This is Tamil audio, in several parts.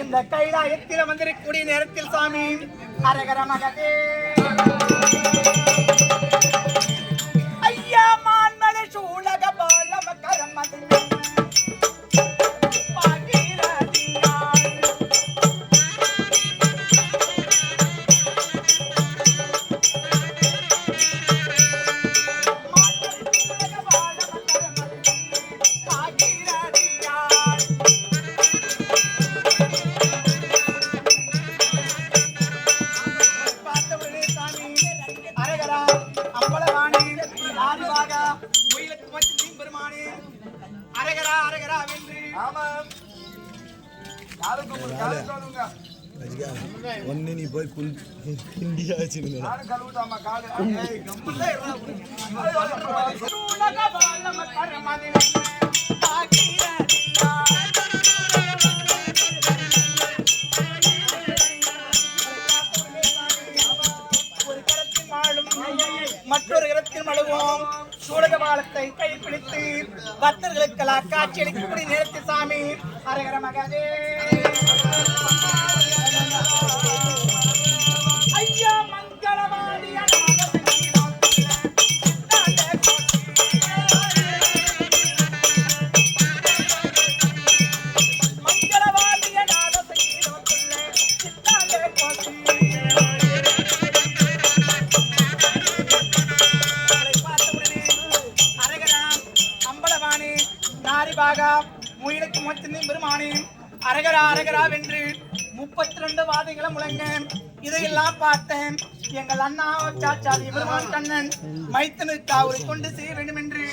இந்த கைலாயத்தில் வந்திருக்கக்கூடிய நேரத்தில் சாமி அரகர மகதே ஐயா மான்மலை சூழக பால மக்கரம் மதில் ஒன்னு நீ போய் இந்தியா மற்றொரு இடத்தில் மழுவோம் சூழக பாலத்தை கைப்பிடித்து பக்தர்களுக்கெல்லாம் காட்சியளிக்கக்கூடிய நேரத்தில் சாமி அரகர மகதே ஐயா மங்களவாடிய முயலுக்கு மொத்தமே பெருமானே அரகரா அரகரா வென்று 32 வாதைகளை முழங்க இதையெல்லாம் பார்த்தேன் எங்கள் அண்ணா சாச்சாதி பெருமான் கண்ணன் மைத்தனுக்கு அவரை கொண்டு செய்ய வேண்டும் என்று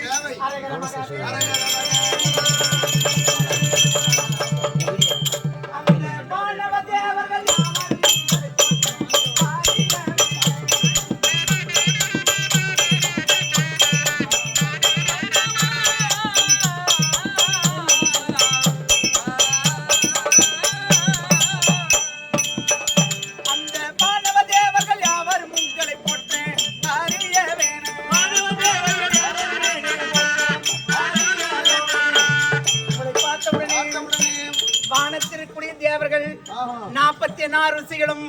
வானத்திற்குரிய தேவர்கள் 46 ருசிகளும்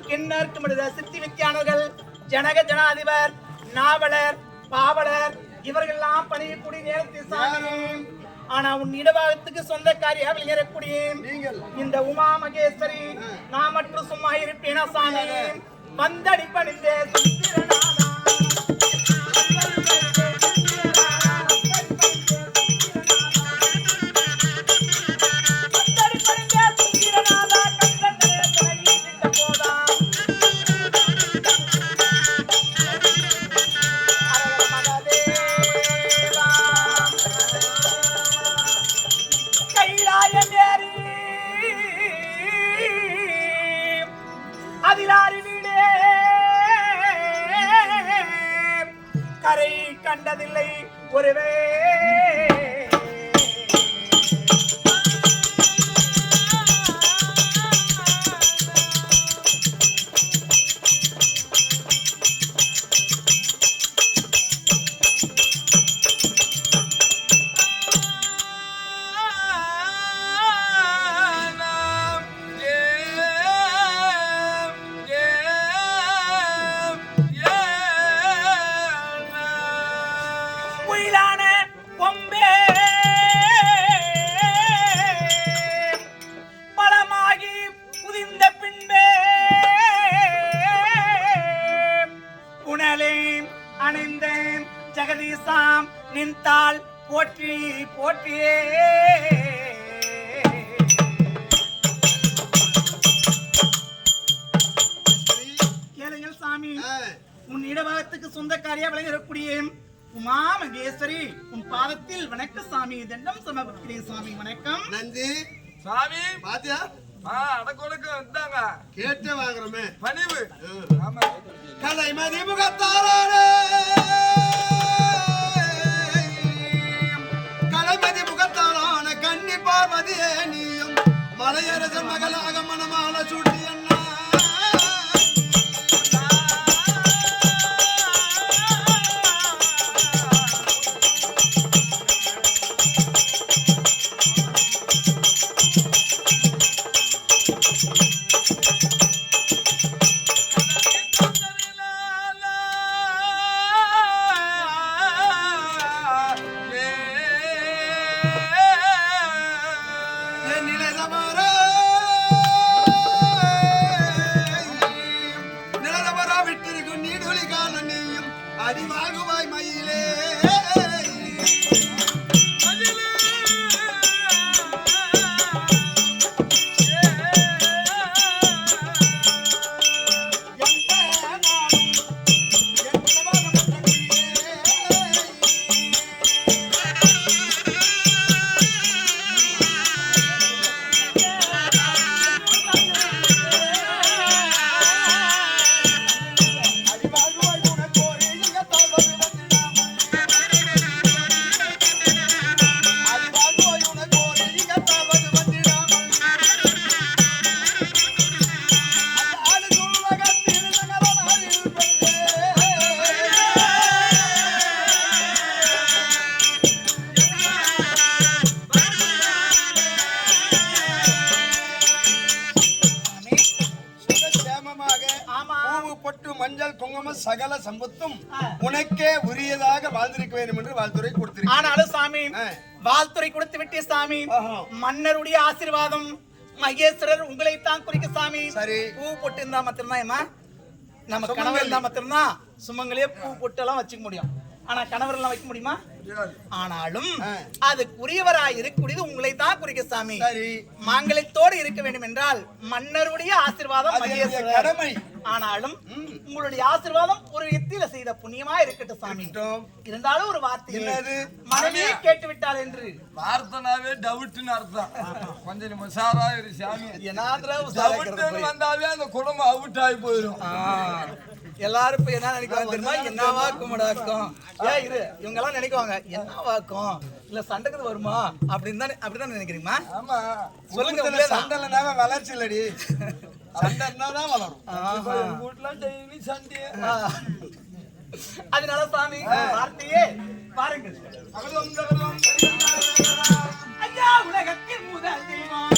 கிண்ணர்க்கும் சித்தி வித்தியானவர்கள் ஜனக ஜனாதிபர் நாவலர் பாவலர் இவர்கள் எல்லாம் பணியக்கூடிய நேரத்தில் சாமி ஆனா உன் இடபாகத்துக்கு சொந்தக்காரியாக விளங்கக்கூடிய இந்த உமா மகேஸ்வரி நான் மட்டும் சும்மா இருப்பேனா சாமி வந்தடி பணிந்தே கரை கண்டதில்லை ஒருவே அணிந்தேன் ஜெகதீசாம் நின்றால் போற்றி போற்றியே கேளுங்கள் சாமி உன் இடபாகத்துக்கு சொந்தக்காரியா விளங்கக்கூடிய உமா மகேஸ்வரி உன் பாதத்தில் வணக்க சாமி தண்டம் சமர்ப்பிக்கிறேன் சாமி வணக்கம் நன்றி சாமி பாத்தியா அடக்கொடுக்க வந்தாங்க கேட்டு வாங்குறோமே பணிவு கலை மதிமுகத்தாரே கலைமதி முகத்தாரான கன்னி பார்வதியே நீயும் மலையரசன் மகளாக மனமால சுட்டி அண்ணா நிலவரா விட்டிருக்கும் நீடொலி கால நீயும் அறிவாகுவாய் மயிலே மஞ்சள் குங்குமம் சகல சம்பத்தும் உனக்கே உரியதாக வாழ்ந்திருக்க வேண்டும் என்று வாழ்த்துறை கொடுத்திருக்கிறேன். ஆனாலும் சாமி வாழ்த்துறை கொடுத்து விட்டே சாமி, மன்னருடைய ஆசீர்வாதம் மகேஸ்வரர் உங்களைத்தான் குறிக்க சாமி. சரி, பூ போட்டு இருந்தா மாத்திரம்தான் நம்ம கணவர் இருந்தா மாத்திரம்தான் சுமங்கலியே பூ போட்டு எல்லாம் வச்சுக்க முடியும். ஆனா கணவர் எல்லாம் வைக்க முடியுமா? ஆனாலும் அதுக்குரியவராய் இருக்கக்கூடியது உங்களை தான் குறிக்க சாமி. மாங்கல்யத்தோடு இருக்க வேண்டும் என்றால் மன்னருடைய ஆசீர்வாதம் கடமை. ஆனாலும் உங்களுடைய ஆசீர்வாதம் ஒரு எத்தில செய்த புண்ணியமா இருக்கட்டும் சாமி. இருந்தாலும் ஒரு வார்த்தை மனைவியே கேட்டு விட்டாள் என்று வார்த்தைனாவே டவுட்னு அர்த்தம். கொஞ்சம் உஷாரா இரு சாமி. வந்தாவே அந்த குடும்பம் அவுட் ஆகி போயிடும். எல்லாரும் இப்ப என்ன நினைக்குவாங்க தெரியுமா? என்னவா கும்பிடாக்கும் இரு இவங்க எல்லாம் நினைக்குவாங்க என்னவாக்கும் இல்ல சண்டைக்கு வருமா அப்படிதான் நினைக்கிறீங்களா? ஆமா சொல்லுங்க. சண்டைனாவே வளர்ச்சி இல்லடி, சண்டைனாதான் வளரும். அதனால சாமி வார்த்தையே பாருங்க. ஐயா உலகத்தின் முதல் தெய்வம்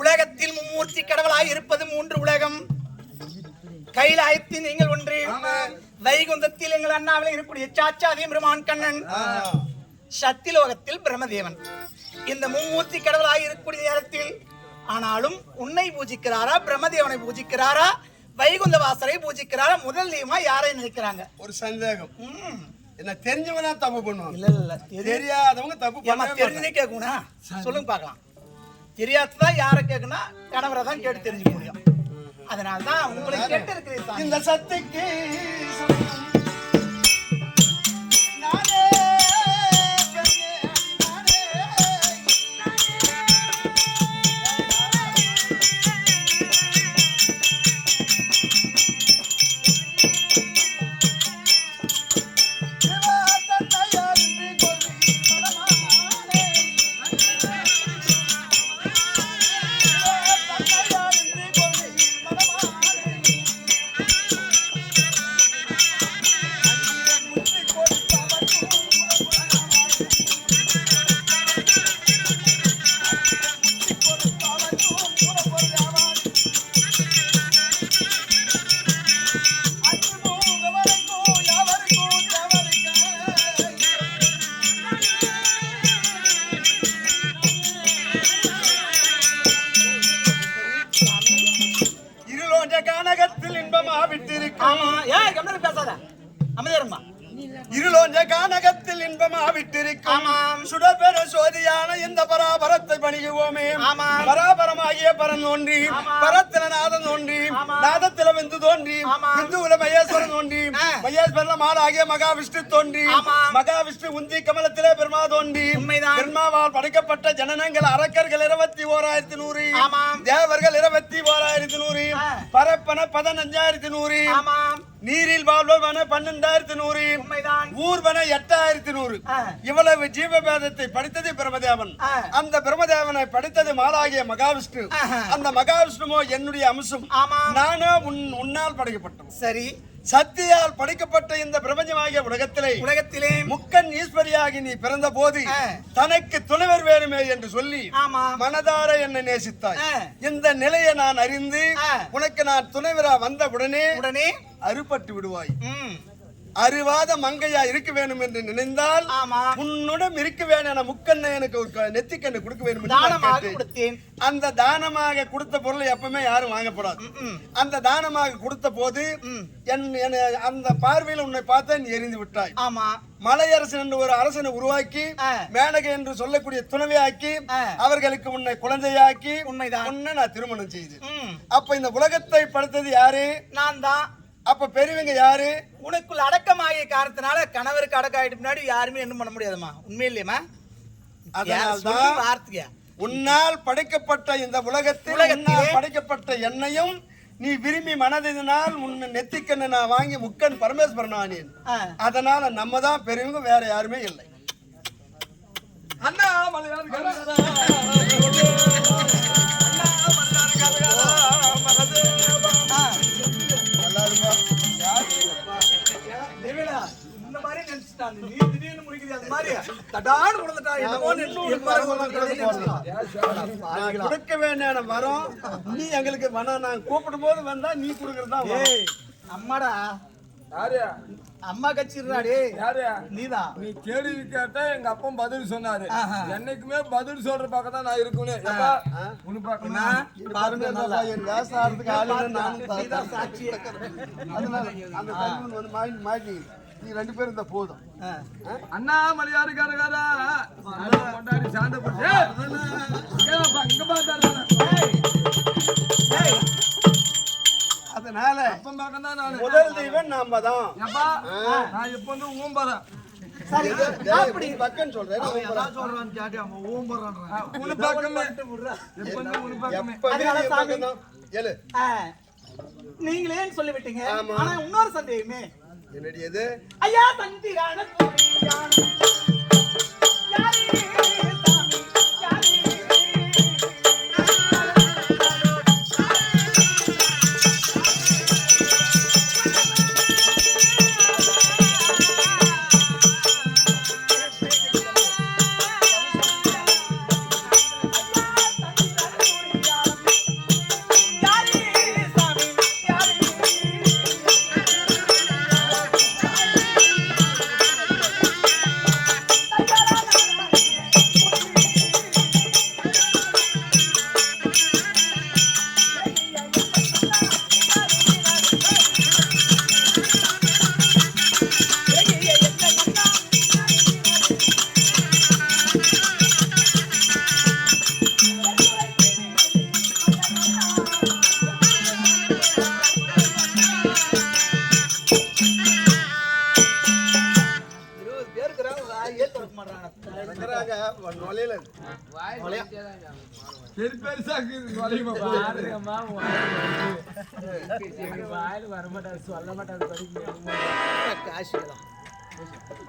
உலகத்தில் மும்மூர்த்தி கடவுளாய் இருப்பது மூன்று உலகம். கைலாயத்தில் நீங்கள் ஒன்று, வைகுந்தத்தில் எங்கள் அண்ணாவில் இருக்கக்கூடிய சாச்சாதி பெருமான் கண்ணன், சத்திலோகத்தில் பிரம்மதேவன். இந்த மும்மூர்த்தி கடவுளாய் இருக்கக்கூடிய நேரத்தில் ஆனாலும் உன்னை பூஜிக்கிறாரா, பிரம்மதேவனை பூஜிக்கிறாரா, வைகுந்த வாசரை பூஜிக்கிறாரா? முதல் தெய்வமா யாரை நினைக்கிறாங்க? ஒரு சந்தேகம். என்ன தெரிஞ்சவனா தப்பு பண்ணுவாங்க? இல்ல இல்ல, தெரியாதவங்க தப்பு பண்ணாம தெரிஞ்சே கேட்கணும். சொல்லுங்க பார்க்கலாம். தெரியாததான் யாரை கேட்கணும்? கணவரை தான் கேட்டு தெரிஞ்சுக்க முடியும். அதனால்தான் உங்களை கேட்டு இருக்கிறேன். இந்த சத்துக்கு இருளோஞ்ச கானகத்தில் இன்பமா விட்டிருக்கும் ஆமாம். சுடபெற சோதியான இந்த பராபரத்தை பணிகுவோமே. ஆமாம். பராபரமாகிய பரன் தோன்றி பரத்தில நாதம் தோன்றி நாதத்தில விந்து தோன்றி விந்துல மகேஸ்வரன் தோன்றி மகேஸ்வரன் மாலாகிய மகாவிஷ்ணு தோன்றி மகாவிஷ்ணு உந்தி கமலத்திலே பிரம்மா தோன்றி பிரம்மாவால் படைக்கப்பட்ட ஜனனங்கள் அரக்கர்கள் 21,100 தேவர்கள் 21,100 பரப்பன 15,100 நீரில் வாழ்வன 12,100 ஊர்வன 8,100 இவ்வளவு ஜீவபேதத்தை படித்தது பிரம்மதேவன். அந்த பிரம்மதேவனை படித்தது மாலாகிய மகாவிஷ்ணு. அந்த மகாவிஷ்ணுவோ என்னுடைய அம்சம். நானோ உன்னால் படைக்கப்பட்டோம். சரி, சக்தியால் படைக்கப்பட்ட இந்த பிரபஞ்சமாகிய உலகத்திலே முக்கன் ஈஸ்வரியாகி நீ பிறந்த போது தனக்கு துணைவர் வேணுமே என்று சொல்லி மனதார என்னை நேசித்தாய். இந்த நிலையை நான் அறிந்து உனக்கு நான் துணைவரா வந்த உடனே அறுபட்டு விடுவாய். அறிவாத மங்கையா இருக்க வேண்டும் என்று நினைந்தால் உன்னுடன் இருக்க வேணும். முக்கண்ணை எனக்கு ஒரு நெத்திக்கண்ணை கொடுக்க வேண்டும். அந்த தானமாக கொடுத்த பொருளை எப்பவுமே யாரும் வாங்கப்படாது. அந்த தானமாக கொடுத்த போது அந்த பார்வையில் உன்னை பார்த்த நீ எரிந்து விட்டாய். மலையரசன் என்று ஒரு அரசனை உருவாக்கி மேனகை என்று சொல்லக்கூடிய துணைவியாக்கி அவர்களுக்கு உன்னை குழந்தையாக்கி உன்னை நான் திருமணம் செய்து. அப்ப இந்த உலகத்தை படைத்தது யாரு? நான் தான். அப்ப பெரியவங்க யாரு? உனக்குள்ள அடக்கமாகிய காரணத்தினால கணவருக்கு அடக்கம் ஆயிட்டு முன்னாடி யாருமே என்ன பண்ண முடியாதுமா. உண்மை இல்லையம்மா? அதனால்தான் வார்த்தையா உன்னால் படைக்கப்பட்ட இந்த உலகத்தில் படைக்கப்பட்ட என்னையும் நீ விரும்பி மனதினால் உன்னை நெத்திக்கண்ணை நான் வாங்கி முக்கன் பரமேஸ்வரன் ஆனேன். அதனால நம்ம தான் பெரியவங்க, வேற யாருமே இல்லை. அண்ணா மலையாள கொடுக்க வேண்டிய வரோம். நீ எங்களுக்கு நான் கூப்பிடும் போது வந்தா நீ கொடுக்கறதா. அம்மாடா அம்மா கட்சிடுறாடே நீதான். நீ கேள்வி கேட்டா எங்க அப்பா பதில் சொன்னாரு. என்னைக்குமே பதில் சொல்ற பக்கம் தான் நான் இருக்கணும். மாட்டி நீ 2 பேரும் இந்த போதும். அண்ணா மலையாறு காரகாரா கொண்டாடி சாந்த போச்சு. அதனால முதல் தெய்வம் நாம தான். நான் இப்ப வந்து ஊம்பறேன். நீங்களே சொல்லிவிட்டீங்க. ஆனா இன்னொரு சந்தேகமே என்னடியது? ஐயா தந்திரான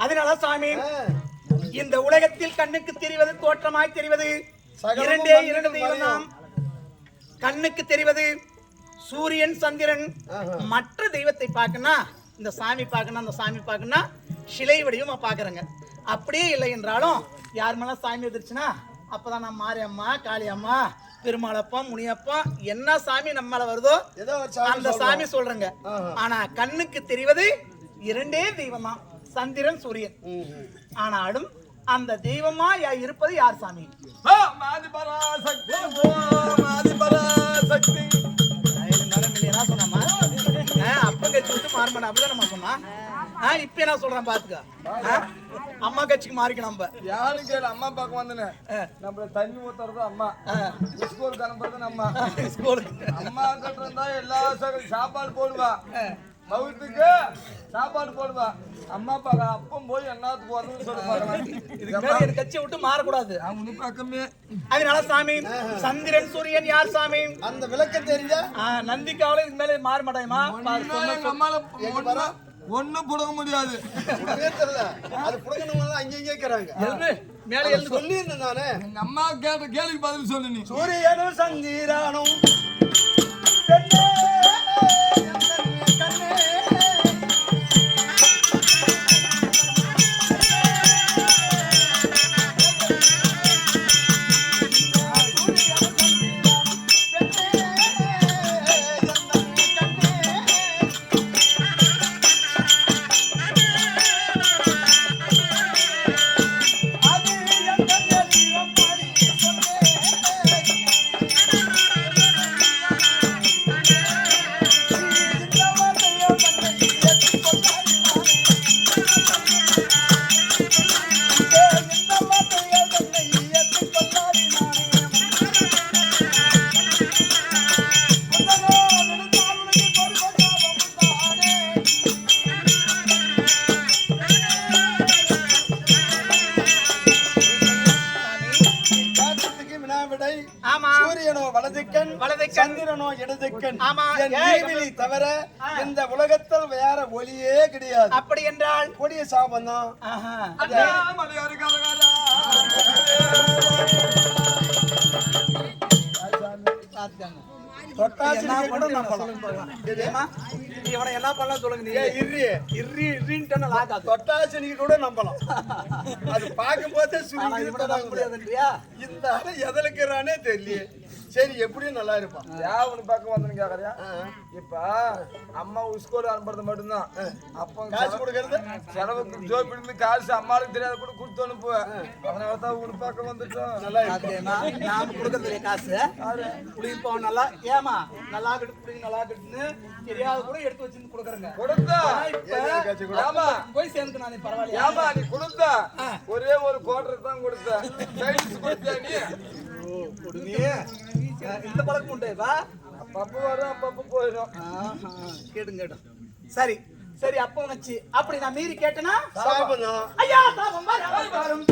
அதனால சாமி இந்த உலகத்தில் கண்ணுக்கு தெரிவது தோற்றமாய் தெரிவது இரண்டே 2 தெய்வம் தான். கண்ணுக்கு தெரிவது சூரியன் சந்திரன். மற்ற தெய்வத்தை பார்க்கணும் இந்த சாமி பார்க்கணும் அந்த சாமி பார்க்கணும் சிலை வடிவமா பாக்குறேங்க. அப்படியே இல்லை என்றாலும் யார் மேல சாமி வந்துருச்சுன்னா அப்பதான் நான் மாரியம்மா காளியம்மா பெருமாளப்பா முனியப்பா என்ன சாமி நம்மள வருதோ அந்த சாமி சொல்றேங்க. ஆனா கண்ணுக்கு தெரிவது 2 தெய்வம் தான், சந்திரன் சூரியன். ஆனாலும் அந்த தெய்வமா இருப்பது யார் சாமி? சொன்னாமா அப்ப கட்சி விட்டு மாறுமாட அப்படிதான் நம்ம சொன்னா இப்ப நான் சொல்றேன் பாத்துக்க. அம்மா கட்சிக்கு மாறிக்கணும் நம்ம. யாரும் கேளு, அம்மா பக்கம் வந்தனே நம்ம தண்ணி ஊத்துறது அம்மா, ஸ்கூலுக்கு அனுப்புறது அம்மா. ஸ்கூலுக்கு அம்மா கிட்ட இருந்தா எல்லா சாப்பாடு போடுவா, மவுத்துக்கு சாப்பாடு போடுவா. அம்மா பாக்க அப்பம் போய் என்னத்துக்கு வரணும்னு சொல்லுவாங்க. கட்சியை விட்டு மாறக்கூடாது அவங்க பக்கமே. அதனால சாமி சந்திரன் சூரியன் யார் சாமி? அந்த விளக்கம் தெரிஞ்ச நந்திக்காவில இதுக்கு மேல மாற மாட்டாயமா? நம்மால ஒண்ணும் புடுங்க முடியாது. அது புடுங்கணும் அங்கேயே இருக்கிறாங்க. மேல எழுந்து சொல்லி இருந்தேன் நானே. எங்க அம்மா கேட்ட கேள்விக்கு பதில் சொல்லு நீ. சூரியனும் சந்திரனும் சூரியனோ வலதுக்கண், சந்திரனோ இடதுக்கண். தவிர இந்த உலகத்தில் வேற ஒளியே கிடையாது. அப்படி என்றால் கொடிய சாபம் தான். என்ன பண்ணலாம் சொல்லுங்க. தொட்டாசனிக்கு கூட நம்பலாம். அது பார்க்கும் போதே இந்த எதலுக்குறானே தெரியல. சரி எப்படியும் நல்லா இருப்பான். யாவனு பக்கம் வந்து கேக்குறியா? இப்ப அம்மா ஸ்கூல் அனுப்புறது மட்டும்தான். அப்ப காசு கொடுக்கறது செலவுக்கு ஜோபி இருந்து காசு அம்மாவுக்கு தெரியாத கூட கொடுத்து அனுப்பு. அதனாலதான் உன் பக்கம் வந்துட்டோம். நல்லா நாம கொடுக்கறது காசு புளிப்பா நல்லா ஏமா நல்லா கட்டு நல்லா கட்டுன்னு தெரியாத கூட எடுத்து வச்சு கொடுக்குறேங்க. கொடுத்தா போய் சேர்ந்து நான் பரவாயில்ல. ஏமா நீ கொடுத்தா ஒரே ஒரு குவார்டர் தான் கொடுத்த. இந்த பழக்கம் உண்டேவா? அப்பப்ப வரும் அப்பப்ப போயிடும். கேட்டும் கேட்டும். சரி சரி அப்ப உனச்சு அப்படி நான் மீறி கேட்டேன்னா சாபம். ஐயா சாபம் வரும்.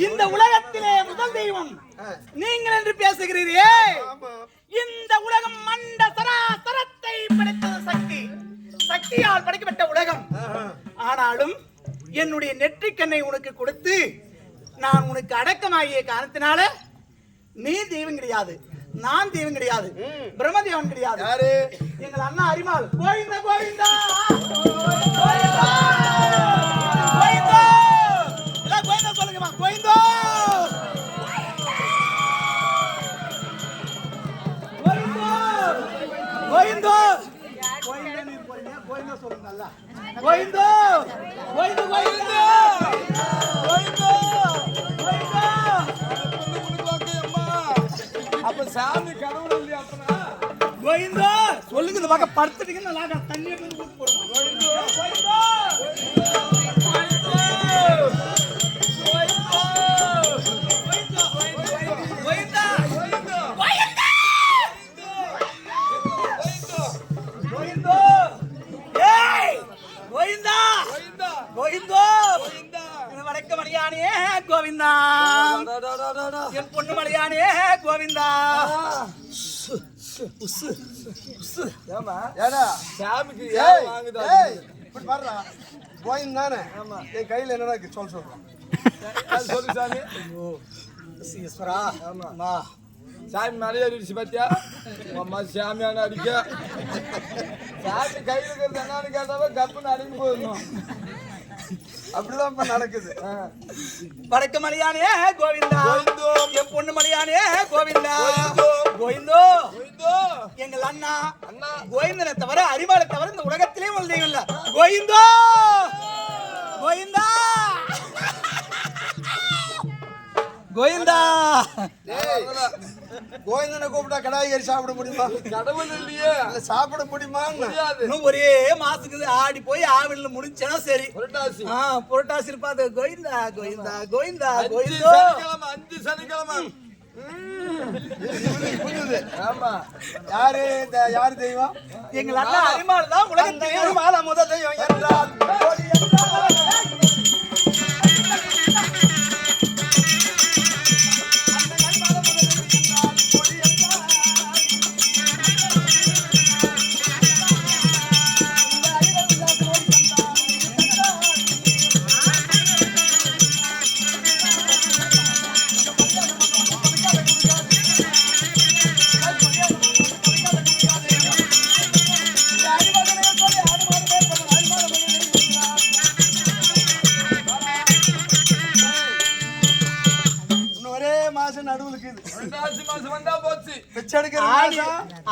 இந்த உலகத்திலே முதல் தெய்வம் நீங்கள் என்று பேசுகிறீரே. இந்த உலகம் மண்ட சராசரத்தை படைத்தது சக்தி, சக்தியால் படைக்கப்பட்ட உலகம். ஆனாலும் என்னுடைய நெற்றிக்கண்ணை உனக்கு கொடுத்து நான் உனக்கு அடக்கமாகிய காரணத்தினால நீ தெய்வம் கிடையாது, நான் தெய்வம் கிடையாது, பிரம்மதேவன் கிடையாது. எங்கள் அண்ணா அரிமாள் கோவிந்தா கோவிந்தா கோவிந்தா கோவிந்தா சொல்லுங்கம்மா. கோவிந்தா கோவிந்தா கோவிந்தா சொல்லுங்க. நல்லா கோவிந்தா கோவிந்தா கோவிந்தா கோவிந்தா. அப்ப சாமி கடவுள் இல்லையா? கோவிந்தா சொல்லுங்க. இந்த பக்கம் படுத்துட்டீங்க. நல்லா தண்ணியை ஊத்தி போடுங்க. கோவிந்தா கோவிந்தா கோவிந்தா என் பொண்ணு மலையானே கோவிந்தா. சாமிக்கு இப்படி பாருடா கோயின் தானே என் கையில என்னடா இருக்கு சொல்றேன் சொல்லு சாமி. ஈஸ்வரா ஆமா சாமி நிறைய அடிச்சு பாத்தியா அம்மா சாமியான அடிக்க சாமி கையில் இருக்கிறது என்னன்னு கேட்டாவே கப்புன்னு அடிக்க போயிடணும். அப்படிதான் இப்ப நடக்குது. வடக்கு மலையானே கோவிந்தா என் பொண்ணு மலையானே கோவிந்தா கோவிந்தோ எங்கள் அண்ணா கோவிந்தனை தவிர அறிவாளை தவிர இந்த உலகத்திலே ஒரு தெய்வம் இல்ல. கோவிந்தோ கோவிந்தா கோவிந்தா கோவிந்தனை கூப்பிட்டா கடாய்கறி சாப்பிட முடியுமா? கடவுள் இல்லையே சாப்பிட முடியுமா? இன்னும் ஒரே மாசத்துக்கு ஆடி போய் ஆவில முடிச்சனா சரி. புரட்டாசி புரட்டாசி இருப்பாது. கோவிந்தா கோவிந்தா கோவிந்தா கோவிந்தோ 5 சனிக்கிழமை. ஆமா யாரு தெய்வம்? எங்கள் அண்ணா அரிமாள் தான் உலகத்தையும் முதல் தெய்வம் என்றால்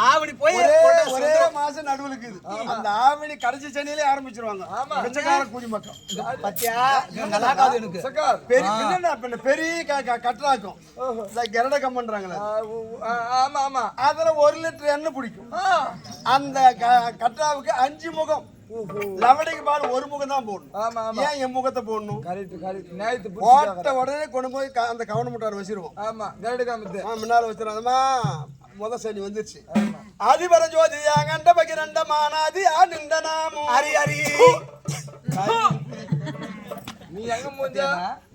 ஆவணி போய் ஒரே மாசம் நடுவுல இருக்குது. அந்த ஆவணி கடைசி சனியிலே ஆரம்பிச்சிருவாங்க. பிச்சைக்கார குடிமக்கள் பத்தியா நல்லா காது எனக்கு பெரிய கட்டராக்கும் கரட கம்பன்றாங்களே. ஆமா ஆமா அதுல 1 லிட்டர் எண்ணெய் பிடிக்கும். அந்த கட்டராவுக்கு 5 முகம். லவடிக்கு பால் 1 முகம் தான் போடணும். ஏன் என் முகத்தை போடணும்? போட்ட உடனே கொண்டு போய் அந்த கவனம் முட்டார் வச்சிருவோம். ஆமா கரடு காமத்து முன்னால வச்சிருந்தோமா முத சனி வந்துருச்சு. ஆதிபர ஜோதியா கண்ட பகிரண்ட மானாதி ஆனந்த நாமம் ஹரி ஹரி. நீ எங்க மூஞ்சா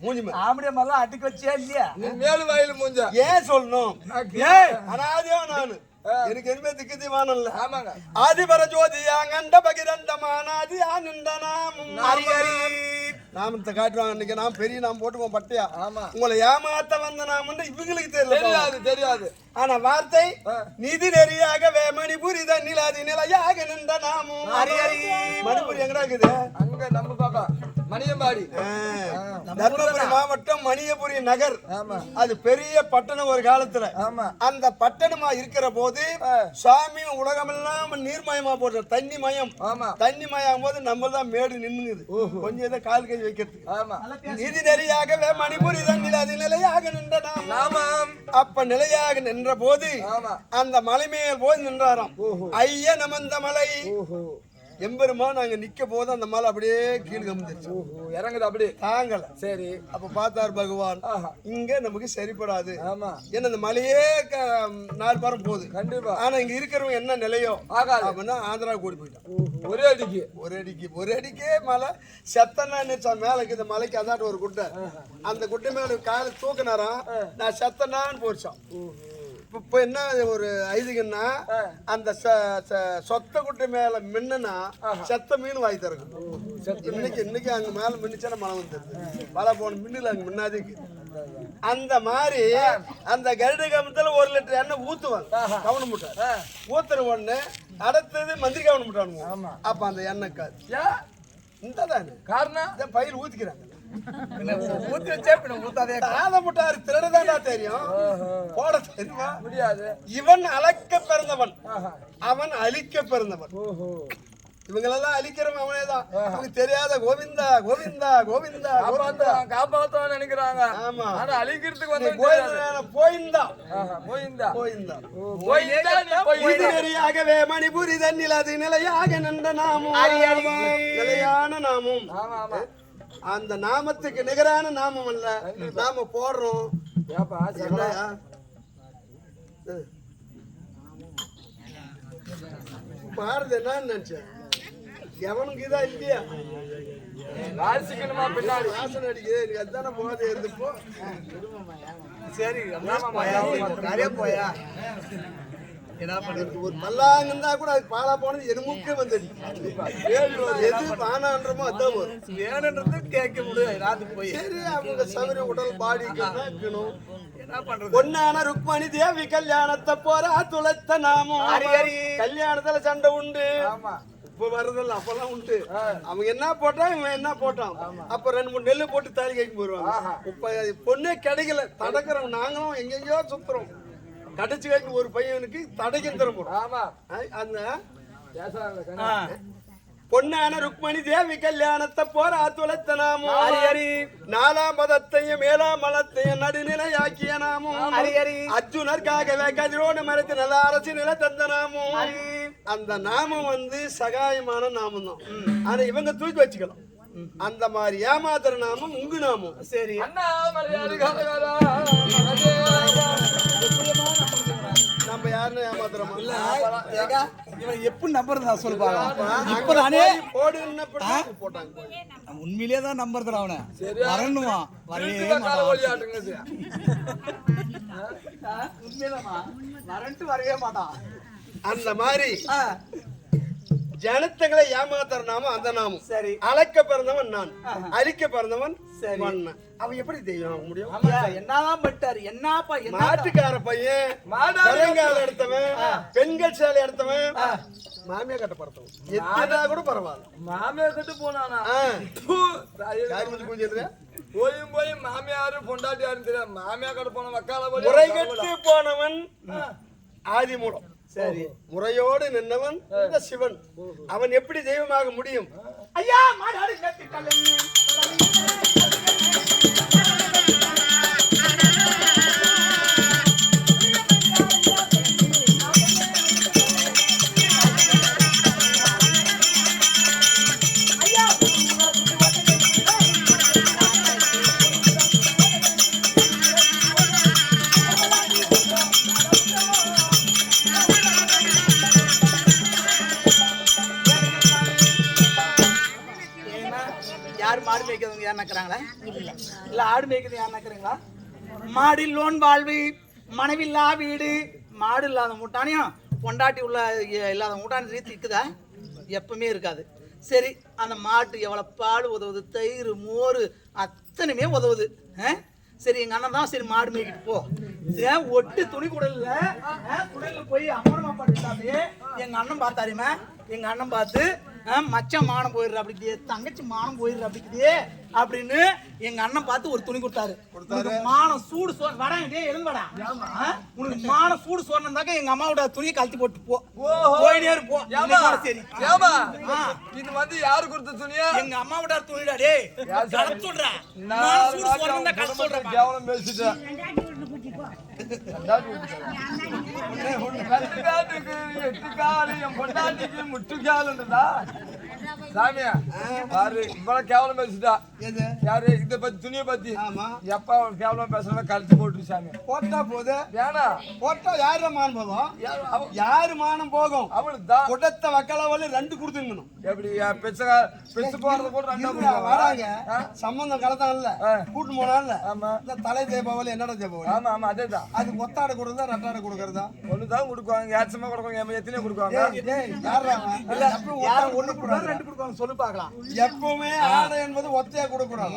மூஞ்சி ஆம்படிய மரலாம் அட்டிக்கு வச்சியா இல்லையா? நீ மேலு வாயில மூஞ்சா ஏன் சொல்லணும்? ஏய் அனாதியோ நானு எனக்கு எதுவுமே திக்கு தீவானல்ல. ஆமாங்க ஆதிபர ஜோதியா கண்ட பகிரண்ட மானாதி ஆனந்த நாமம் ஹரி ஹரி. நாமத்தை காட்டுவாங்க. இன்னைக்கு நாம் பெரிய நாம் போட்டுவோம் பட்டையா. ஆமா உங்களை ஏமாத்த வந்த நாம இவங்களுக்கு தெரியாது தெரியாது. ஆனா வார்த்தை நிதி நெறியாக மணிபுரி தண்ணில் அது நிலையாக நின்ற நாமும். மணிபுரி எங்கடா இருக்குது? அங்க நம்ம பாப்பா மணியம்பாடி தர்மபுரி மாவட்டம் மணியபுரி நகர். அது பெரிய பட்டணம் ஒரு காலத்துல. அந்த பட்டணமா இருக்கிற போது சாமி உலகமெல்லாம் நீர்மயமா போடுற தண்ணி மயம். தண்ணி மயம் போது நம்ம தான் மேடு நின்னுது. கொஞ்சம் இதை கால் கை வைக்கிறது. நிதி நெறியாகவே மணிபுரி தண்ணில் அது நிலையாக நின்ற நாமம். அப்ப நிலையாக நின்ற போது அந்த மலை மேல் போய் நின்றாராம். ஐய நமந்த மலை எம்பெருமா நாங்க நிக்க போது அந்த மலை அப்படியே கீழே கம்பிச்சு இறங்குது. அப்படியே தாங்கல. சரி அப்ப பார்த்தார் பகவான், இங்க நமக்கு சரிப்படாது. ஏன்னா இந்த மலையே 4 பாரம் போகுது கண்டிப்பா. ஆனா இங்க இருக்கிறவங்க என்ன நிலையோ அப்படின்னா ஆந்திரா கூடி போயிட்டான். ஒரே அடிக்கே மலை செத்தனா மேல இருக்குது. மலைக்கு அதாட்டு ஒரு குட்டை. அந்த குட்டை மேல காலை தூக்கினாராம். நான் செத்தனான்னு போச்சான். இப்ப என்ன ஒரு ஐதீகம்னா அந்த சொத்த குட்டை மேல மின்னுனா செத்த மீன் வாங்கி தரணும். இன்னைக்கு அங்க மேல மின்னுச்சா மழை வந்துருது. மழை போன மின்னுல அங்க முன்னாடி அந்த மாதிரி அந்த கருட கமத்துல 1 லிட்டர் எண்ணெய் ஊத்துவாங்க. கவனம் முட்டார் ஊத்துற உடனே அடுத்தது மந்திரி கவனம் முட்டானுங்க. அப்ப அந்த எண்ணெய் காது இந்த தானே காரணம் பயிர் ஊத்திக்கிறாங்க. ஊத்தி வச்சே ஊத்தாதே. காதை முட்டாரு திருடதாண்டா தெரியும், போட தெரியுமா? முடியாது. இவன் அளக்க பிறந்தவன், அவன் அழிக்க பிறந்தவன். இவங்களெல்லாம் அழிக்கிறவன் அவனேதான். நமக்கு தெரியாத கோவிந்தா கோவிந்தா கோவிந்தா காப்பாத்த நினைக்கிறாங்க. ஆமா ஆனா அழிக்கிறதுக்கு வந்து போயிந்தா போயிந்தா போயிந்தா போயிந்தாகவே மணிபுரி தண்ணில் அது நிலையாக நின்ற நாமம். நிலையான நாமம். அந்த நாமத்துக்கு நிகரான நாமம் அல்ல நாம போடுறோம். பாருது என்னன்னு நினைச்சேன். எவனுக்கு இதா இல்லையா வாசிக்கணுமா பின்னாடி வாசனை அடிக்குது. எனக்கு அதுதானே போகாது இருந்துப்போ. சரி போயா என்ன பண்றது? ஒரு பல்லாங்க இருந்தா கூட அது பாலா போனது எதுமுக்கே வந்தது. எது பானான்றமோ அதான் வரும். வேணுன்றது கேட்க முடியாது ராத்து போய். சரி அவங்க சௌகரிய உடல் பாடி இருக்கணும். என்ன பண்றது? பொன்னான ருக்மணி தேவி கல்யாணத்தை போறா துளைத்த நாமும் கல்யாணத்துல சண்டை உண்டு. இப்ப வருதில்ல அப்பெல்லாம் உண்டு. அவங்க என்ன போட்டா இவன் என்ன போட்டான். அப்ப 2-3 நெல்லு போட்டு தாலி கைக்கு போயிருவாங்க. இப்ப பொண்ணே கிடைக்கல. தடக்கிறோம் நாங்களும் எங்கெங்கயோ சுத்துறோம். கடைச்சு கைக்கு ஒரு பையனுக்கு தடைக்கு திரும்புறோம். அந்த பொன்னான ருக்மணி தேவி கல்யாணத்தை போறா துளைத்த நாமும் 4ஆம் மதத்தையும் 7ஆம் மலத்தையும் நடுநிலையாக்கிய நாமும் அர்ஜுனருக்காகவே கதிரோடு மரத்து நல்ல அரசு நில தந்த நாமும். அந்த நாமம் வந்து சகாயமான நாமம் தான். ஆனா இவங்க தூக்கி வச்சுக்கலாம். அந்த மாதிரி ஏமாத்துற நாமம் உங்க நாமம். சரி நம்ம யாருன்னு ஏமாத்துறோம் இல்ல. இவன் எப்படி நம்புறது நான் சொல்லு பாக்கலாம். இப்ப நானே போட்டாங்க. உண்மையிலேயே தான் நம்புறதுடா அவனை. வரணுமா வரவே மாட்டான். உண்மையிலமா வரன்ட்டு வரவே மாட்டான். அந்த மாதிரி ஜனத்தங்களை ஏமாத்துற நாமம் அந்த நாமம். சரி அழைக்க பிறந்தவன் நான், அழிக்க பிறந்தவன் அவன் எப்படி தெய்வம் முடியும்? என்னதான் பட்டாரு என்னப்பா மாட்டுக்கார பையன் பழங்கால எடுத்தவன் பெண்கள் சேலை எடுத்தவன் மாமியா கட்ட பறத்தவன் எத்தனா கூட பரவாயில்ல. மாமியா கட்டு போனானா போய் மாமியாரு பொண்டாட்டியாரு தெரியாது. மாமியா கட்டு போன வக்கால முறை கட்டு போனவன் ஆதி மூலம். சரி முறையோடு நின்றவன் இந்த சிவன். அவன் எப்படி தெய்வமாக முடியும்? ஐயா மாடாடு கட்டிட்டலன் மாடு மேய்க்கிறவங்க யார் நக்குறாங்களா? இல்ல ஆடு மேய்க்கிறது யார் நக்குறீங்களா? மாடில் லோன் வாழ்வு மனைவில்லா வீடு மாடு இல்லாத மூட்டானியும் பொண்டாட்டி உள்ள இல்லாத மூட்டானி ரீதி இருக்குதா? எப்பவுமே இருக்காது. சரி அந்த மாட்டு எவ்வளவு பால் உதவுது, தயிர் மோர் அத்தனையுமே உதவுது. சரி எங்க அண்ணன் தான் சரி மாடு மேய்க்கிட்டு போ. ஒட்டு துணி குடல்ல குடல்ல போய் அம்மனமா பாட்டுட்டாலே எங்க அண்ணன் பார்த்தாருமே. எங்க அண்ணன் பார்த்து மச்சம் மானம் போயிடுற அப்படிக்குதே, தங்கச்சி மானம் போயிடுற அப்படிக்குதே அப்படின்னு எங்க அண்ணன் பார்த்து ஒரு துணி கொடுத்தாரு. மானம் சூடு வராங்க எழுந்து வரா. உனக்கு மானம் சூடு சொன்னாக்க எங்க அம்மாவோட துணியை கழட்டி போட்டு போ போயினே போ. சரி இது வந்து யாரு கொடுத்த துணியா? எங்க அம்மாவோட துணிடா. டே சொல்றேன் கேவலம் பேசிட்டேன். சாமியா பாரு இவ்வளவு கேவலம் பேசிட்டா. யாரு இத பத்தி துணியை பத்தி எப்ப கேவலம் பேசுறத கழிச்சு போட்டு சாமி போட்டா போது வேணா போட்டா யாரு மானம் போகும்? யாரு மானம் போகும்? அவளுக்கு தான் கொடுத்த வக்கால 2 கொடுத்துங்கணும். எப்படி பெருசு போறது கூட 2 வராங்க. சம்பந்தம் கலத்தான்ல கூட்டு போனான்ல. ஆமா இந்த தலை தீபாவளி என்னடா தீபாவளி? ஆமா ஆமா அதேதான். அது ஒத்தாடை கொடுக்குறதா ரெட்டாடை கொடுக்கறதா? ஒண்ணுதான் கொடுக்குவாங்க. ஏச்சமா கொடுக்குவாங்க. எத்தனை கொடுக்குவாங்க? சொல்லு பாக்கலாம். எப்பவுமே ஆடை என்பது ஒத்தையா கொடுக்கணும்.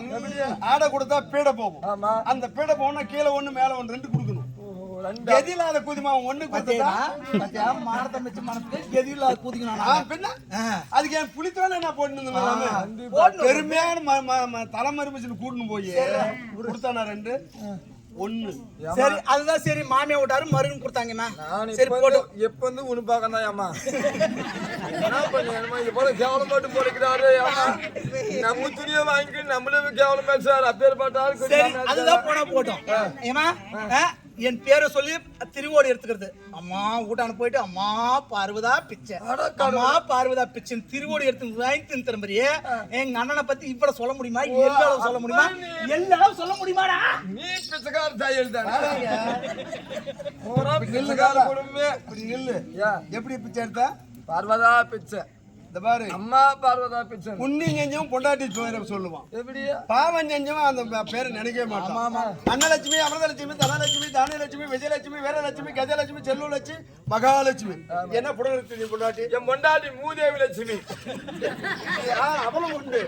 ஆடை கொடுத்தா பீடை போகும். அந்த பீடை போனா கீழே 1 மேல 1 2 கொடுக்கணும். எதிலாத குதிமா 1 கொடுத்தா மானத்தை மிச்ச மனத்துக்கு எதிலாத குதிக்கணும். பின்ன அதுக்கு என் புளித்தோல என்ன போடணும்? பெருமையான தலைமறுமிச்சு கூட்டணும் போய் கொடுத்தானா 2 1. சரி அதுதான் சரி மாமியா விட்டாரு மருன்னு கொடுத்தாங்கம்மா. சரி போட்டு எப்ப வந்து உனு பாக்கதான் ஏமா என்ன பண்ணுமா இது போல கேவலம் போட்டு போடுக்கிறாரு. நம்ம துணியை வாங்கி நம்மளும் கேவலம் பேசுறாரு. அப்பேர் பாட்டாரு. அதுதான் போனா போட்டோம். ஏமா என் பேரை சொல்லி திருவோடு எடுத்துக்கிறது. அம்மா ஊட்டான போயிட்டு அம்மா பார்வதா பிச்சை அம்மா பார்வதா பிச்சைன்னு திருவோடு எடுத்து வாங்கி தரம்பரியே எங்க அண்ணனை பத்தி இப்ப சொல்ல முடியுமா? எல்லா அளவு சொல்ல முடியுமா? எல்லா அளவு சொல்ல முடியுமாடா? நீ பிச்சைக்கார தாயல் தானே. பிச்சைக்கார குடும்பமே இப்படி நில்லு. எப்படி பிச்சை எடுத்த? பார்வதா பிச்சை இந்த பாரு அம்மா பார்வதா பிச்சை புண்ணியம் செஞ்சவன் பொண்டாட்டி சொல்லுவான், எப்படி பாவம் செஞ்சவன் அந்த பேரை நினைக்கவே மாட்டான். அன்னலட்சுமி, அமிர்தலட்சுமி, தனலட்சுமி, தானியலட்சுமி, விஜயலட்சுமி, வீரலட்சுமி, கஜலட்சுமி, செல்வலட்சுமி, மகாலட்சுமி. என்ன புடலட்சுமி பொண்டாட்டி? என் பொண்டாட்டி மூதேவி லட்சுமி. அவளும் உண்டு.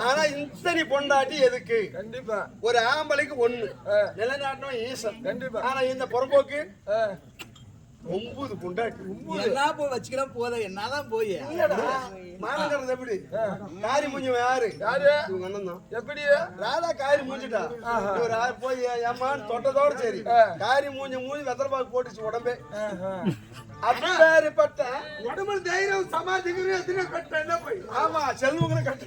ஆனா இத்தனை பொண்டாட்டி எதுக்கு? கண்டிப்பா ஒரு ஆம்பளைக்கு ஒண்ணு நிலநாட்டணும் ஈசன். கண்டிப்பா. ஆனா இந்த புறம்போக்கு 9 பொண்டாட்டி. என்ன போய் வச்சுக்கலாம் போத என்னதான் போய் மானங்கிறது எப்படி? காரி மூஞ்சி யாரு? இவங்க அண்ணன் தான். எப்படி ராதா காரி மூஞ்சிட்டா ஒரு போய் ஏமான்னு தொட்டதோட சரி காரி மூஞ்சி வெத்தலைப்பாக்கு போட்டுச்சு உடம்பே. அப்பேற்பட்ட உடம்பு தைரியம் சமாளிக்கிறது கட்ட என்ன போய்? ஆமா செல்வங்களும் கட்ட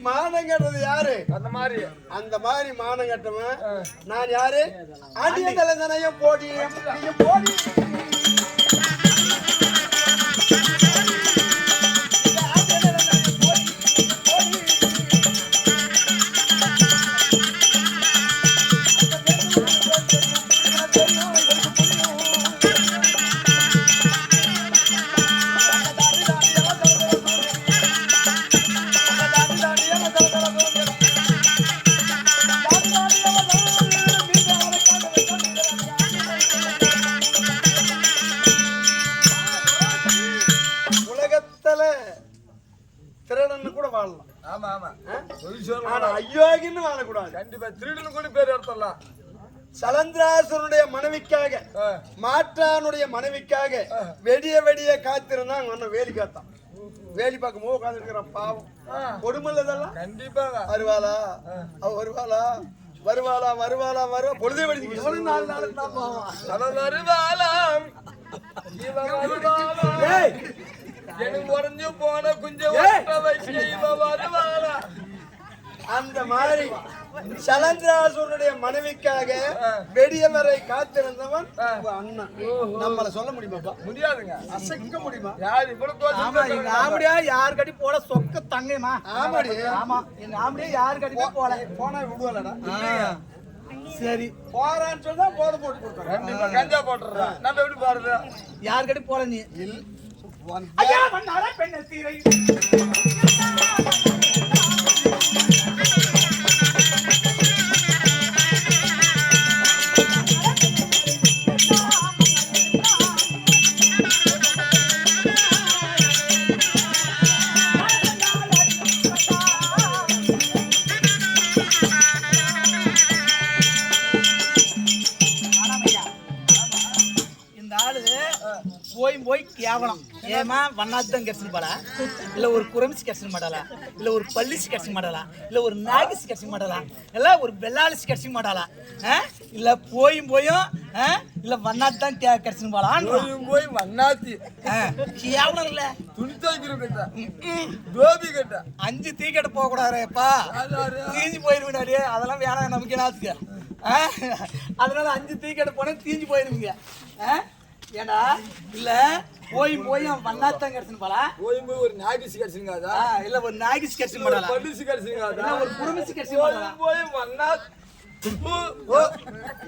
மானம் கட்டுறது யாரு? அந்த மாதிரி மானம் கட்டவன் நான் யாரு? ஆண்டிய தலைதனையும் போடி போடி திருடன்னு கூட வாழலாம். ஆமா ஆமா ஆனா ஐயோகின்னு வாழக்கூடாது. கண்டிப்பா திருடன்னு கூட பேர் எடுத்துடலாம். சலந்திராசுரனுடைய மனைவிக்காக மாற்றானுடைய மனைவிக்காக வெடிய காத்திருந்தா அங்க வேலி காத்தான். வேலி பார்க்கும் உட்கார்ந்து இருக்கிற பாவம் கொடுமல்ல இதெல்லாம். கண்டிப்பா வருவாளா அவ வருவாளா வருவாளா வருவாளா வருவா பொழுதே வெடிச்சு 4 நாளுக்கு தான் போவான். வருவாளாம் எனக்கு உடஞ்சு போன குஞ்சம் வருவாளா. அந்த மாதிரி சலந்திராசுரனுடைய மனைவிக்காக வெடியவரை காத்திருந்தவன் அண்ணன். நம்மள சொல்ல முடியுமாப்பா? முடியாதுங்க. அசைக்க முடியுமா? யார் இவ்வளவு ஆம்படியா யார் கட்டி போல சொக்க தங்கமா? ஆமாடி. ஆமா எங்க ஆம்படியா யார் கட்டி போல போனா விடுவாளடா. சரி போறான்னு சொன்னா போத போட்டு கொடுக்குறேன். கண்டிப்பா கஞ்சா போட்டுறேன். நம்ம எப்படி பாருது? யார் கட்டி போல நீ? ஐயா வந்தாரா பெண்ணை தீரை போய் கேவலம் ஏமா வண்ணாத்தான் கிடைச்சு மாடா, இல்ல ஒரு குரமிச்சு கிடைச்சு மாட்டாளா, இல்ல ஒரு பள்ளிச்சு கிடைச்சு மாட்டாளா, இல்ல ஒரு நாகிச்சு கிடைச்சு மாட்டாளா, இல்ல ஒரு வெள்ளாளிச்சு கிடைச்சு மாட்டாளா, இல்ல போயும் இல்ல வண்ணாத்தான் கிடைச்சு மாடான் போய் வண்ணாத்தி கேவலம் இல்ல துணி தைக்கிற கட்ட கோபி கட்ட 5 தீக்கெட்ட போக கூடாதுப்பா, தீஞ்சு போயிருவிடாடி. அதெல்லாம் வேணாம் நமக்கு என்னத்துக்கு. அதனால 5 தீக்கெட்ட போனா தீஞ்சு போயிருவீங்க. ஏண்டா இல்ல போய் வண்ணாத்தான் கிடைச்சுன்னு போல, போய் ஒரு நாகிசி கிடைச்சுங்காதா, இல்ல ஒரு நாகிசி கிடைச்சு மாட்டாளா, பள்ளிசி கிடைச்சுங்காதா, ஒரு குருமிச்சு கிடைச்சு மாட்டாளா, போய் வண்ணா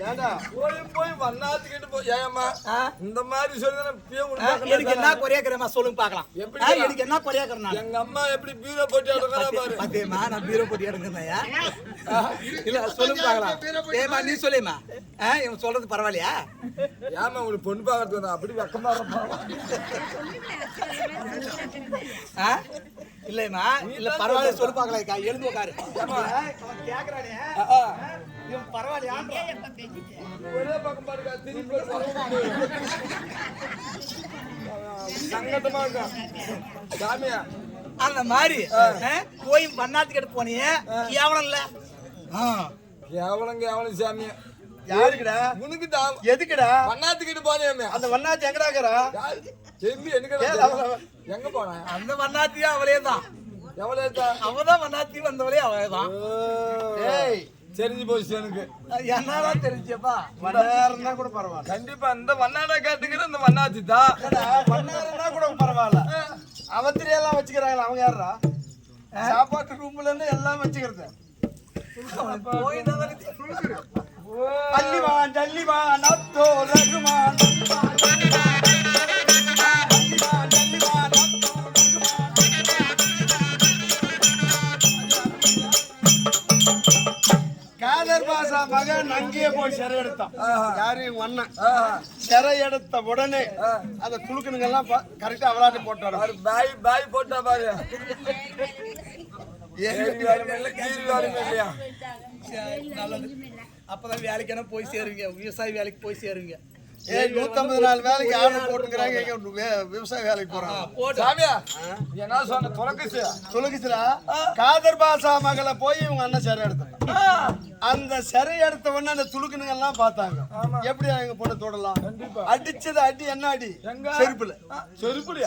ஏண்டா போய் வண்ணாத்துக்கிட்டு போய் ஏமா இந்த மாதிரி சொல்லி எனக்கு என்ன குறையாக்குறேமா சொல்லுங்க பாக்கலாம். எனக்கு என்ன குறையாக்குறேன்? எங்க அம்மா எப்படி பீரோ போட்டு எடுக்கிறா பாரு. அதேமா நான் பீரோ போட்டு எடுக்கிறேன்யா. இல்ல சொல்லுங்க பாக்கலாம். ஏமா நீ சொல்லுமா, இவன் சொல்றது பரவாயில்லையா? ஏமா உங்களுக்கு பொண்ணு பார்க்கறது வந்தா அப்படி வெக்கமா இல்லையம்மா இல்ல பரவாயில்ல சொல்லு பாக்கலாம். எழுந்து உட்காரு. கேக்குறானே இவன் பரவாயில்லையா? ஒரே பக்கம் பாருங்க திருப்பி சங்கடமா இருக்கா சாமியா. அந்த மாதிரி போய் வண்ணாத்துக்கிட்ட போனீங்க கேவலம் இல்ல. கேவலம் சாமியா. யாருக்குடா? உனக்கு தான். எதுக்குடா? வண்ணாத்துக்கிட்டு போனேன். அந்த வண்ணாத்தி எங்கடா இருக்கறா? எங்க போன? அந்த வண்ணாத்தியா அவளே தான். அவதான் வண்ணாத்தி வந்தவளே அவளேதான். ஏய் தெரிஞ்சு போச்சு எனக்கு. என்னதான் தெரிஞ்சப்பா? வண்ணாரன்னா கூட பரவாயில்ல. கண்டிப்பா இந்த வண்ணாட கேட்டுக்கிற இந்த வண்ணாத்தி தான். வண்ணாரன்னா கூட பரவாயில்ல. அவத்திரி எல்லாம் வச்சுக்கிறாங்களா? அவங்க யாரா? சாப்பாட்டு ரூம்ல இருந்து எல்லாம் வச்சுக்கிறது. அல்லிவான் ஜல்லிவான் அத்தோ ரகுமான் மகன் அங்கேயே போய் சிறை எடுத்தான். யாரு இவங்க அண்ணன் சிறை எடுத்த உடனே அந்த துளுக்கணுங்க எல்லாம் கரெக்டா அவளாட்டி போட்டாரு. பாய் போட்டா பாரு. அப்பதான் வேலைக்கான போய் சேருங்க, விவசாய வேலைக்கு போய் சேருங்க. 150 நாள் வேலைக்கு ஆர்டர் போட்டுக்கிறாங்க. விவசாய வேலைக்கு போறாங்க. என்ன சொன்ன துலகிச்சுரா காதர் பாஷா மகளை போய் இவங்க அண்ணன் சிறை எடுத்தான். அந்த சிறை எடுத்த உடனே அந்த துளுக்குனுங்க எல்லாம் பார்த்தாங்க. எப்படி எங்க பொண்ணு தொடலாம்? அடிச்சது அடி என்ன அடி? செருப்புல.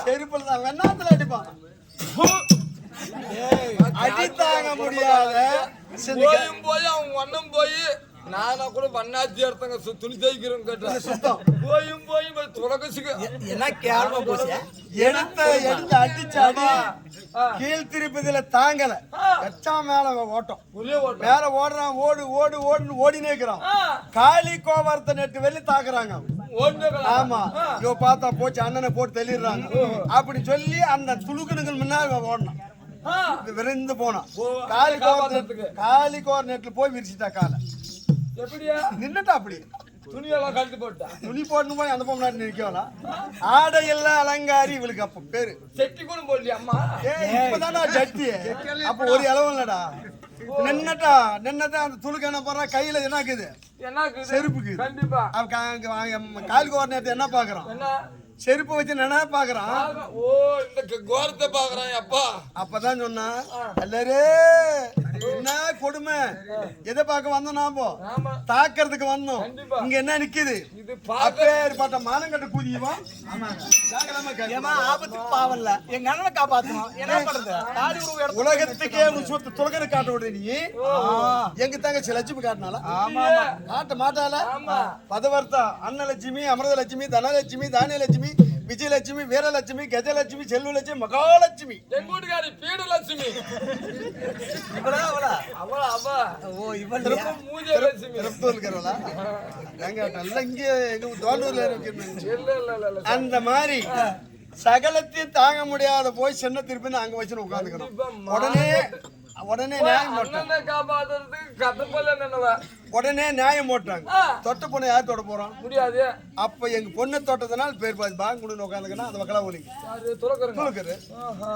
செருப்புல தான் வெண்ணாத்துல அடிப்பான். அடி தாங்க முடியாத போய் அவங்க அண்ணன் போய் நானா கூட பண்ணாச்சி எடுத்தங்க துணி தைக்கிறோம் கேட்டேன். சுத்தம் போய் துலகசுக்கு என்ன கேள்வா போச்சு. எடுத்து அடிச்சு அடி கீழ் திருப்பதியில தாங்கல. கச்சா மேல ஓட்டம் மேல ஓடுறான். ஓடுன்னு ஓடினே இருக்கிறான். காளி கோவரத்தை நெட்டு வெளி தாக்குறாங்க. ஆமா இவ பார்த்தா போச்சு அண்ணனை போட்டு தெளிடுறாங்க. அப்படி சொல்லி அந்த துளுக்கணுங்கள் முன்னாடி ஓடணும். விரைந்து போனான். காளி கோவர் நெட்ல போய் விரிச்சிட்டா காலை. எப்படியா நின்னுட்டா? அப்படி துணியெல்லாம் கழட்டி போட்டா. துணி போட்டு போய் அந்த பொண்ணு நிற்கலாம். ஆடை எல்லாம் அலங்காரி. இவளுக்கு அப்ப பேரு செட்டி கூட போடலையா அம்மா? இப்பதானா ஜட்டி. அப்ப ஒரு அளவு இல்லடா. நின்னட்டா அந்த துளுக்கு என்ன போறா கையில என்ன இருக்குது? செருப்புக்கு. கண்டிப்பா கால் கோர் நேரத்தை என்ன பாக்குறான்? செருப்பு வச்சு என்ன பாக்குறான்? ஓ இந்த கோரத்தை பாக்குறான். அப்பா அப்பதான் சொன்னா எல்லாரே என்ன கொடுமை. எதை பார்க்க வந்தோம்? நாம தாக்குறதுக்கு வந்தோம். இங்க என்ன நிக்குது? அப்பேற்பட்ட மானங்கட்ட கூதியவா ஆபத்துக்கு பாவல்ல எங்க அண்ணனை காப்பாத்தணும். என்ன பண்றது? உலகத்துக்கே துலகனை காட்ட விடு. நீ எங்க தங்கச்சி லட்சுமி காட்டினால காட்ட மாட்டால. பதவர்த்தா அன்னலட்சுமி, அமிர்தலட்சுமி, தனலட்சுமி, தானியலட்சுமி, விஜயலட்சுமி, வீரலட்சுமி, கஜலட்சுமி, செல்வலட்சுமி, மகாலட்சுமி, எங்கூட்டுக்காரி பீடலட்சுமி. அந்த மாதிரி சகலத்தையும் தாங்க முடியாத போய் சின்ன திருப்பி அங்க வச்சு உட்காந்துக்கணும். உடனே நியாயம் உடனே நியாயம் போட்டாங்க. தொட்ட பொண்ணை யார் தொட போறோம்? முடியாது. அப்ப எங்க பொண்ணை தொட்டதுனால பேர் பாதி பாங்க கொடுன்னு உட்காந்துக்கணும். அந்த மக்களா ஒலிக்கு துளக்குறது.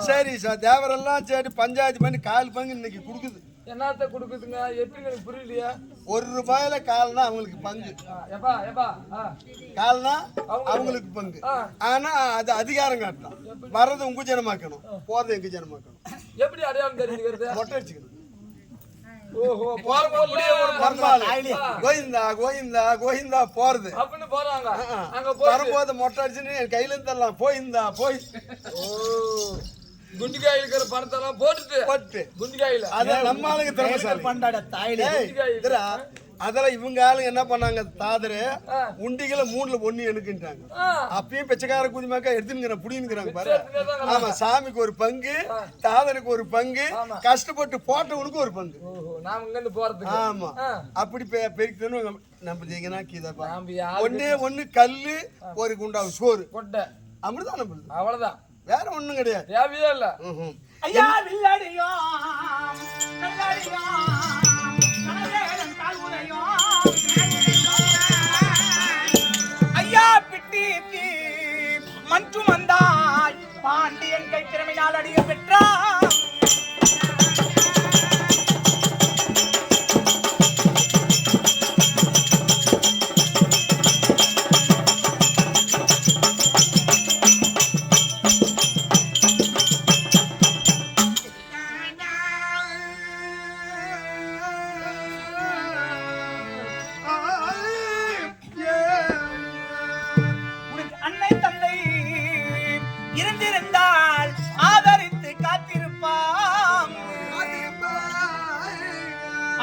சரி சார் தேவரெல்லாம் சரி பஞ்சாயத்து பண்ணி 4 பங்கு இன்னைக்கு கொடுக்குது. என்னத்த கொடுக்குதுங்க? எப்படி எனக்கு புரியலையா? ₹1 கால்னா அவங்களுக்கு பங்கு. கால்னா அவங்களுக்கு பங்கு. ஆனா அது அதிகாரம் காட்டலாம். வர்றது உங்க ஜனமாக்கணும், போறது எங்க ஜனமாக்கணும். எப்படி அடையாளம் தெரிஞ்சுக்கிறது? மொட்டை அடிச்சுக்கணும். ஓஹோ கோவிந்தா கோவிந்தா கோவிந்தா போறது அப்படின்னு போறாங்க. வரும்போது மொட்டை அடிச்சுன்னு கையில தரலாம். போயிருந்தா போய் குண்டிகாயில இருக்கிற பணத்தெல்லாம் போட்டு குண்டிகாயில அத நம்ம ஆளுங்க திறமைசாலி பண்டாட தாயிலே. அதெல்லாம் இவங்க ஆளுங்க என்ன பண்ணாங்க? தாதரு உண்டிகளை 3ல 1 எடுக்கின்றாங்க. அப்பயும் பிச்சைக்கார குதிமாக்கா எடுத்துங்கிற புடிங்கிறாங்க பாரு. ஆமா சாமிக்கு ஒரு பங்கு, தாதருக்கு ஒரு பங்கு, கஷ்டப்பட்டு போட்டவனுக்கு ஒரு பங்கு. நாம இங்க இருந்து போறதுக்கு. ஆமா அப்படி பெருக்கிட்டு நம்ம ஜெயிக்கனா கீதப்பா. ஒண்ணு கல்லு, ஒரு குண்டா சோறு கொட்டை அமிர்தம் நம்மளுது. அவ்வளவுதான், வேற ஒண்ணும் கிடையாது. தேவையே இல்ல. ஐயா வில்லடியோ ஐயா பிட்டி மஞ்சு மந்தாய் பாண்டியன் கை திறமையினால் அடிய பெற்றார்.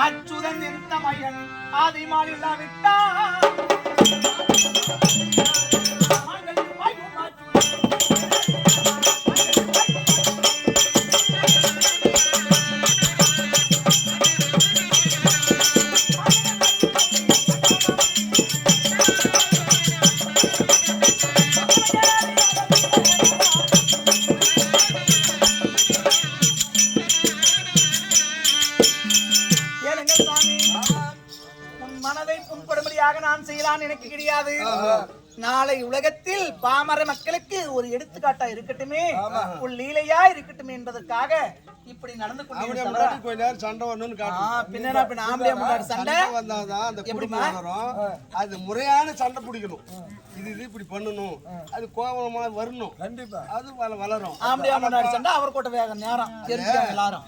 அச்சுதன் நிறுத்தமயன் ஆதிமால் இல்லாவிட்டான் நாளை உலகத்தில் பாமர மக்களுக்கு ஒரு எடுத்துக்காட்டா இருக்கட்டுமே, ஒரு லீலையா இருக்கட்டுமே என்பதற்காக இப்படி நடந்து கொண்டு கொஞ்ச நேரம் சண்டை வரணும்னு பின்னா ஆம்பளை முன்னாடி சண்டை வந்தாதான் அந்த குடும்பம் வரும். அது முறையான சண்டை பிடிக்கணும். இது இப்படி பண்ணணும், அது கோபமா வரணும். கண்டிப்பா அது வளரும். ஆம்பளை முன்னாடி சண்டை அவர் கூட்ட வேக நேரம் தெரிஞ்சுக்காங்க எல்லாரும்.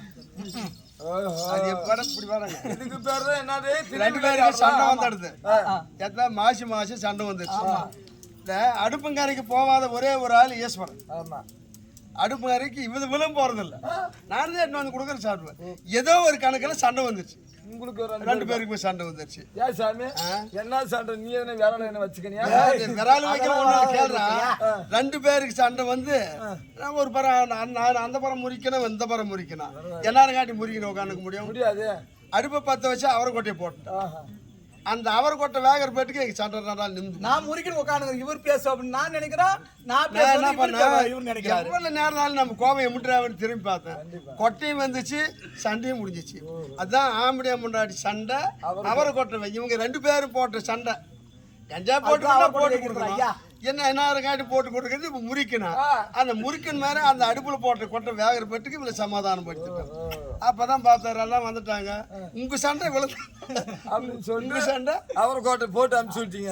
அது எப்பட இப்படி வராங்க. இதுக்கு பேர் தான் என்னது? ரெண்டு பேருக்கு சண்டை வந்துடுது. எத்தனை மாசி சண்டை வந்துருச்சு. இந்த அடுப்புங்கரைக்கு போகாத ஒரே ஒரு ஆள் ஈஸ்வரன். ஆமா, அடுப்புங்கரைக்கு விழும் போறதில்ல. நான் தான் என்ன வந்து கொடுக்குற சாப்பிடுவேன். ஏதோ ஒரு கணக்கில் சண்டை வந்துருச்சு. உங்களுக்கு ரெண்டு பேருக்கு போய் சண்டை வந்துருச்சு. ஏன் சாமி என்ன சண்டை? நீ என்ன விரல என்ன வச்சுக்கணியா? விரால் வைக்கிற ஒண்ணு கேள்றா. ரெண்டு பேருக்கு சண்டை வந்து ஒரு பரம் அந்த பரம் முறிக்கணும், இந்த பரம் முறிக்கணும். எல்லாரும் காட்டி முறிக்கணும் உட்காந்துக்க முடியாது. அடுப்பை பத்த வச்சு அவரை கொட்டையை போட்டேன். அந்த அவர் கொட்டை வேகர் பேட்டுக்கு எங்க சண்டை நின்று நான் முறிக்கணும் உட்காந்து இவர் பேச அப்படின்னு நான் நினைக்கிறேன். நான் என்ன பண்ணேன், எவ்வளவு நேரம் நம்ம கோபம் எமுட்டுறான்னு திரும்பி பார்த்தேன். கொட்டையும் வந்துச்சு, சண்டையும் முடிஞ்சிச்சு. அதுதான் ஆம்படியா முன்னாடி சண்டை, அவரை கொட்டை வை. இவங்க ரெண்டு பேரும் போட்ட சண்டை. கஞ்சா போட்டு கொடுக்குறோம். என்ன காட்டி போட்டு கொடுக்குறது. இப்ப முறிக்கணும். அந்த முறிக்கன் மேல அந்த அடுப்புல போட்ட கொட்டை வேகிற பட்டுக்கு இவளை சமாதானம் படுத்திட்டோம். அப்பதான் பார்த்தாரு எல்லாம் வந்துட்டாங்க. உங்க சண்டை விழுந்து அப்படின்னு சொல்லி சண்டை அவரை கோட்டை போட்டு அனுப்பிச்சு விட்டீங்க.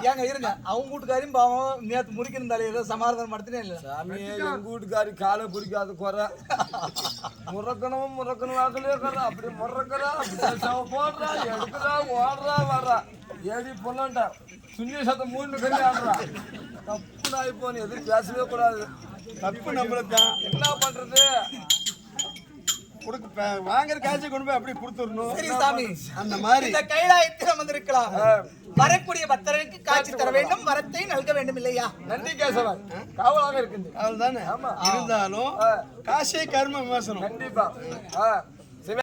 ஏங்க இருங்க, அவங்க வீட்டுக்காரையும் பாவம் நேற்று முறிக்கணும் ஏதோ சமாதானம் படுத்தினே இல்லை. சாமி எங்க வீட்டுக்காரி காலை பிடிக்காத குறை முறக்கணும் வாக்கலே இருக்கிறா. அப்படி முறக்கிறா, போடுறா, எடுக்கிறா, ஓடுறா, வர்றா. ஏடி பொண்ணா சுண்ணிய சத்தம் மூணு கறி ஆடுறா. தப்பு நாய் போன எதுவும் பேசவே கூடாது. தப்பு நம்மளுதான். என்ன பண்றது? வாங்குற காய்ச்சி கொண்டு போய் அப்படி கொடுத்துடணும். சரி சாமி, அந்த மாதிரி இந்த கைலாயத்தில் வந்திருக்கலாம். வரக்கூடிய பக்தர்களுக்கு காட்சி தர வேண்டும், வரத்தை நல்க வேண்டும் இல்லையா? நன்றி கேசவன், காவலாக இருக்குது. அதுதானே இருந்தாலும் காசே கர்ம விமர்சனம். கண்டிப்பா